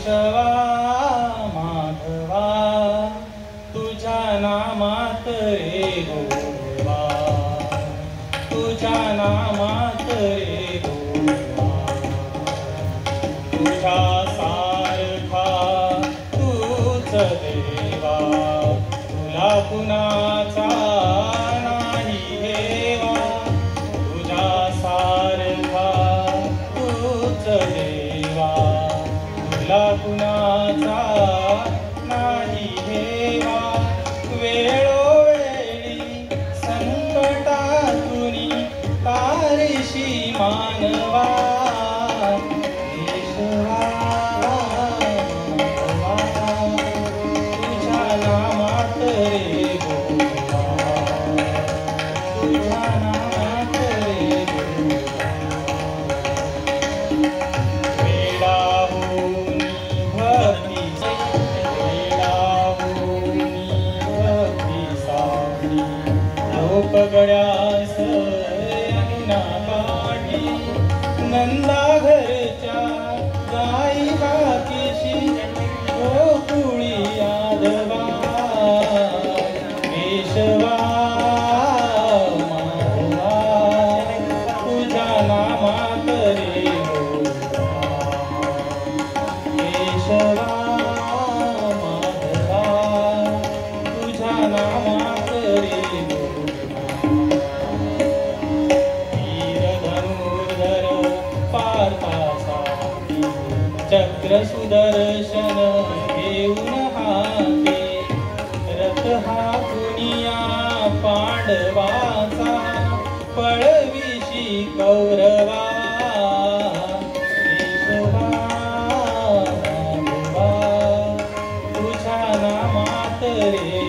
केशवा माधवा तुझ्या नामात रे गोवा, तुझ्या नामात रे गोवा, तुझ्या सारखा तूच देवा, तुला कुणाचा नाही हेवा, तुझ्या सारखा तूच देवा, तुला कुणाचा नाही हेवा. वेळोवेळी संकटातुनी तारीशी मानवा, केशवा माधवा तुझ्या नामात रे गोवा, तुझ्या नामात रे गोवा. वेडाहूनी भक्ती पगड्यास नाकाठी नंदा घरच्या गाई हाकेशी गोकुळी यादवा, केशवा माधवा तुझ्या नामात रे गोवा, केशवा माधवा तुझ्या नामात रे गोवा. चक्र सुदर्शन घेऊन हाते, रथ हा दुनिया पांडवाचा, पळविशी कौरवा, केशवा माधवा तुझ्या नामात रे